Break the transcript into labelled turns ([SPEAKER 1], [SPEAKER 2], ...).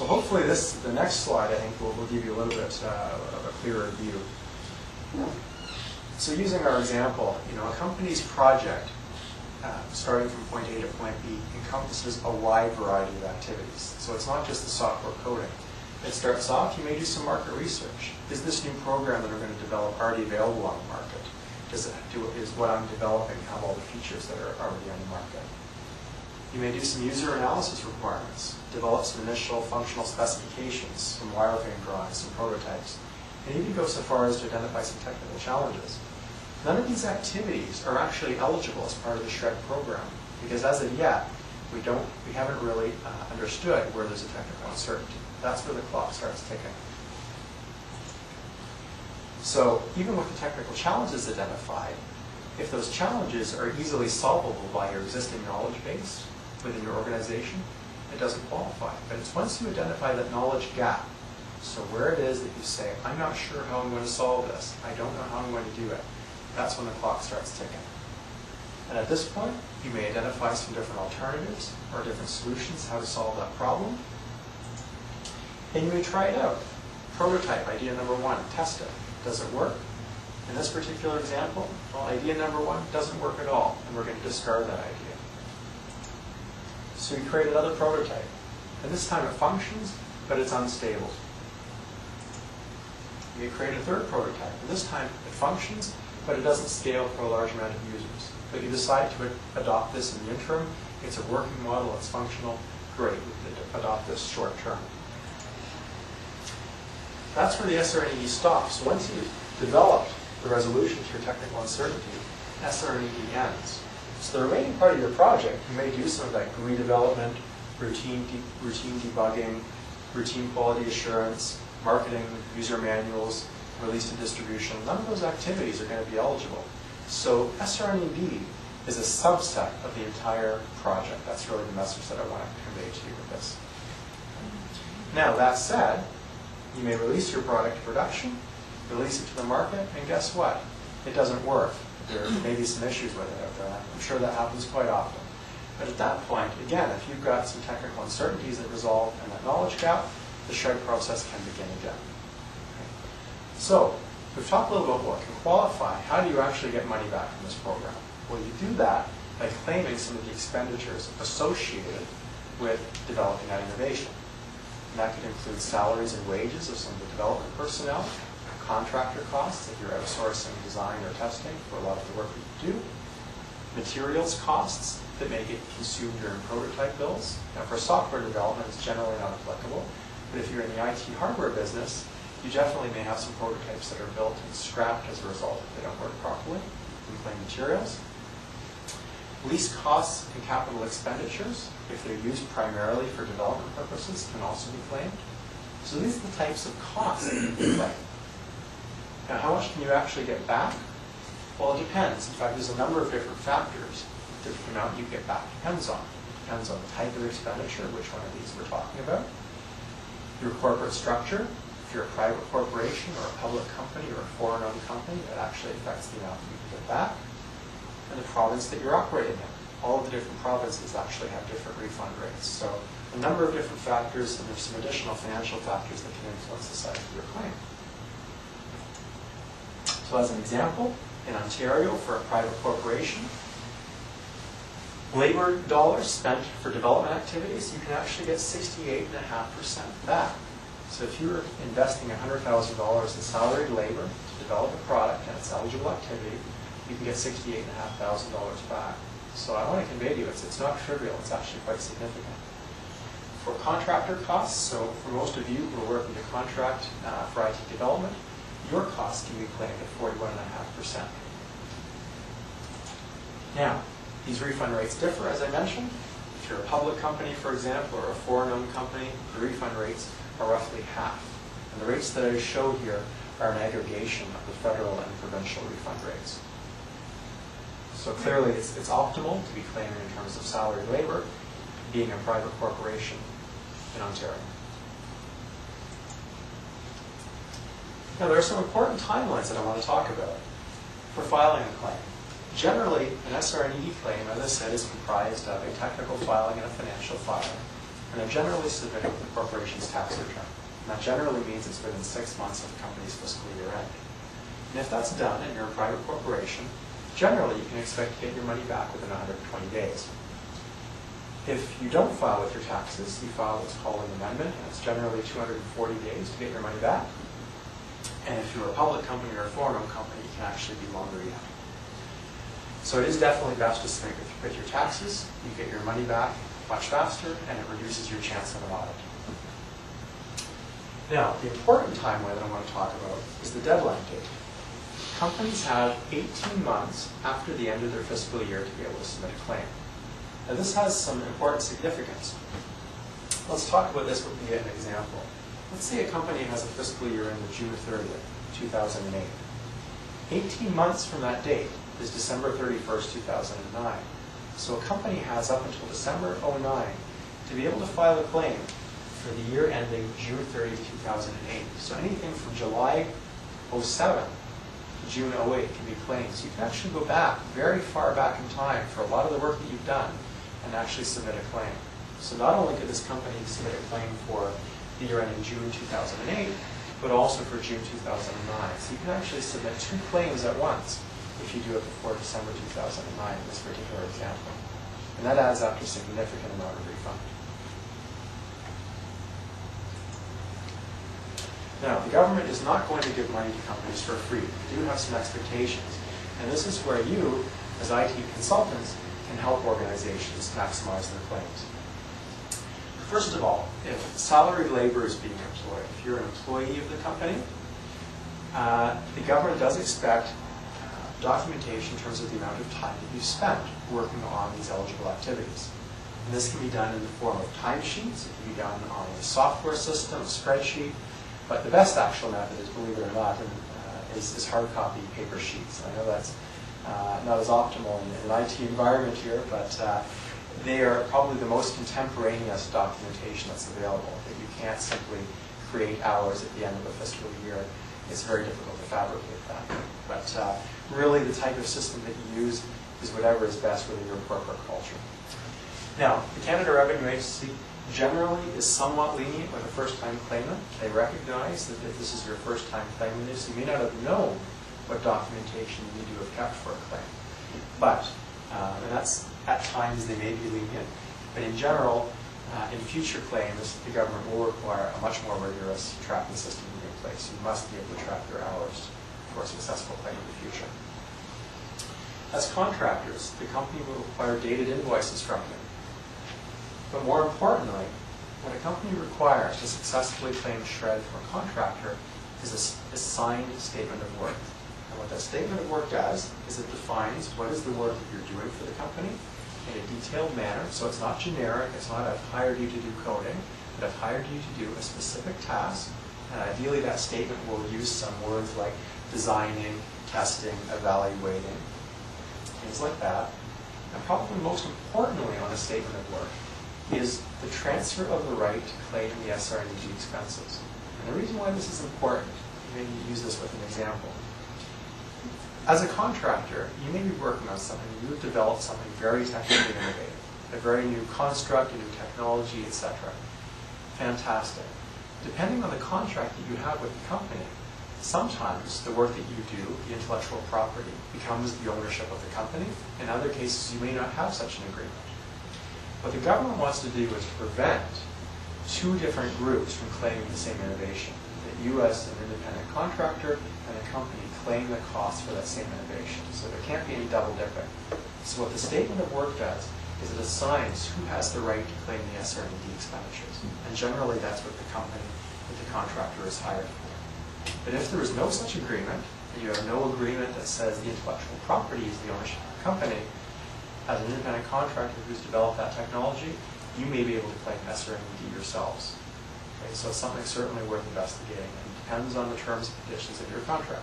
[SPEAKER 1] So hopefully the next slide, I think, will give you a little bit of a clearer view. So using our example, a company's project, starting from point A to point B, encompasses a wide variety of activities. So it's not just the software coding. It starts off, you may do some market research. Is this new program that we're going to develop already available on the market? Is what I'm developing have all the features that are already on the market? You may do some user analysis requirements, develop some initial functional specifications, some wireframe drawings, some prototypes, and even go so far as to identify some technical challenges. None of these activities are actually eligible as part of the SR&ED program, because as of yet, we haven't really understood where there's a technical uncertainty. That's where the clock starts ticking. So even with the technical challenges identified, if those challenges are easily solvable by your existing knowledge base within your organization, it doesn't qualify. But it's once you identify that knowledge gap, so where it is that you say, I'm not sure how I'm going to solve this, I don't know how I'm going to do it, that's when the clock starts ticking. And at this point, you may identify some different alternatives or different solutions how to solve that problem. And you may try it out. Prototype, idea number one, test it. Does it work? In this particular example, well, idea number one doesn't work at all, and we're going to discard that idea. So you create another prototype. And this time it functions, but it's unstable. You may create a third prototype. And this time it functions, but it doesn't scale for a large amount of users. But you decide to adopt this in the interim. It's a working model, it's functional. Great, we can adopt this short term. That's where the SR&ED stops. So once you've developed the resolution to your technical uncertainty, SR&ED ends. So the remaining part of your project, you may do some of that GUI development, routine debugging, routine quality assurance, marketing, user manuals, release and distribution. None of those activities are going to be eligible. So SR&ED is a subset of the entire project. That's really the message that I want to convey to you with this. Now, that said, you may release your product to production, release it to the market, and guess what? It doesn't work. There may be some issues with it out there. I'm sure that happens quite often. But at that point, again, if you've got some technical uncertainties that resolve in that knowledge gap, the SR&ED process can begin again. Okay. So, we've talked a little bit about what can qualify. How do you actually get money back from this program? Well, you do that by claiming some of the expenditures associated with developing that innovation. And that could include salaries and wages of some of the development personnel, contractor costs if you're outsourcing design or testing for a lot of the work that you do, materials costs that may get consumed during prototype builds. Now, for software development, it's generally not applicable, but if you're in the IT hardware business, you definitely may have some prototypes that are built and scrapped as a result if they don't work properly. You can claim materials. Lease costs and capital expenditures, if they're used primarily for development purposes, can also be claimed. So these are the types of costs that you can claim. Now, how much can you actually get back? Well, it depends. In fact, there's a number of different factors the amount you get back depends on. It depends on the type of expenditure, which one of these we're talking about, your corporate structure. If you're a private corporation or a public company or a foreign-owned company, that actually affects the amount that you can get back. And the province that you're operating in. All of the different provinces actually have different refund rates. So a number of different factors, and there's some additional financial factors that can influence the size of your claim. So as an example, in Ontario, for a private corporation, labor dollars spent for development activities, you can actually get 68.5% back. So if you're investing $100,000 in salaried labor to develop a product and it's eligible activity, you can get $68,500 back. So I want to convey to you, it's not trivial, it's actually quite significant. For contractor costs, so for most of you who are working to contract for IT development, your costs can be claimed at 41.5%. Now, these refund rates differ, as I mentioned. If you're a public company, for example, or a foreign-owned company, the refund rates are roughly half. And the rates that I show here are an aggregation of the federal and provincial refund rates. So clearly, it's optimal to be claiming in terms of salaried labor, being a private corporation in Ontario. Now, there are some important timelines that I want to talk about for filing a claim. Generally, an SR&ED claim, as I said, is comprised of a technical filing and a financial filing. and they're generally submitted with the corporation's tax return. And that generally means it's within 6 months of the company's fiscal year end. And if that's done and you're a private corporation, generally you can expect to get your money back within 120 days. If you don't file with your taxes, you file what's called an amendment, and it's generally 240 days to get your money back. And if you're a public company or a foreign-owned company, it can actually be longer yet. So it is definitely best to submit with your taxes. You get your money back much faster, and it reduces your chance of an audit. Now, the important timeline that I want to talk about is the deadline date. Companies have 18 months after the end of their fiscal year to be able to submit a claim. Now, this has some important significance. Let's talk about this with an example. Let's say a company has a fiscal year end of June 30th, 2008. 18 months from that date is December 31st, 2009. So a company has up until December 2009 to be able to file a claim for the year ending June 30, 2008. So anything from July 07 to June 08 can be claims. You can actually go back, very far back in time for a lot of the work that you've done and actually submit a claim. So not only could this company submit a claim for the year ending June 2008, but also for June 2009. So you can actually submit 2 claims at once if you do it before December 2009 in this particular example. And that adds up to a significant amount of refund. Now, the government is not going to give money to companies for free. We do have some expectations. And this is where you, as IT consultants, can help organizations maximize their claims. First of all, if salaried labor is being employed, if you're an employee of the company, the government does expect documentation in terms of the amount of time that you spent working on these eligible activities. And this can be done in the form of timesheets, it can be done on a software system, a spreadsheet, but the best actual method is, believe it or not, is hard copy paper sheets. And I know that's not as optimal in an IT environment here, but they are probably the most contemporaneous documentation that's available. That you can't simply create hours at the end of a fiscal year. It's very difficult to fabricate that. But really the type of system that you use is whatever is best within your corporate culture. Now, the Canada Revenue Agency generally is somewhat lenient with a first-time claimant. They recognize that if this is your first-time claiming this, you may not have known what documentation you need to have kept for a claim. But, and that's, at times they may be lenient, but in general, in future claims, the government will require a much more rigorous tracking system to be in place. You must be able to track your hours for a successful claim in the future. As contractors, the company will require dated invoices from you. But more importantly, what a company requires to successfully claim shred from a contractor is a signed statement of work. And what that statement of work does is it defines what is the work that you're doing for the company in a detailed manner. So it's not generic, it's not I've hired you to do coding, but I've hired you to do a specific task. And ideally that statement will use some words like designing, testing, evaluating, things like that. And probably most importantly on a statement of work is the transfer of the right to claim the SR&ED expenses. And the reason why this is important, maybe use this with an example. As a contractor, you may be working on something, you've developed something very technically innovative, a very new construct, a new technology, etc. Fantastic. Depending on the contract that you have with the company, sometimes the work that you do, the intellectual property, becomes the ownership of the company. In other cases, you may not have such an agreement. What the government wants to do is prevent 2 different groups from claiming the same innovation. That you as an independent contractor and a company claim the cost for that same innovation. So there can't be any double dipping. So what the statement of work does is it assigns who has the right to claim the SR&ED expenditures. And generally that's what the company, that the contractor is hired for. But if there is no such agreement, and you have no agreement that says the intellectual property is the ownership of the company, as an independent contractor who's developed that technology, you may be able to claim SR&ED yourselves. Okay, so it's something certainly worth investigating, and it depends on the terms and conditions of your contract.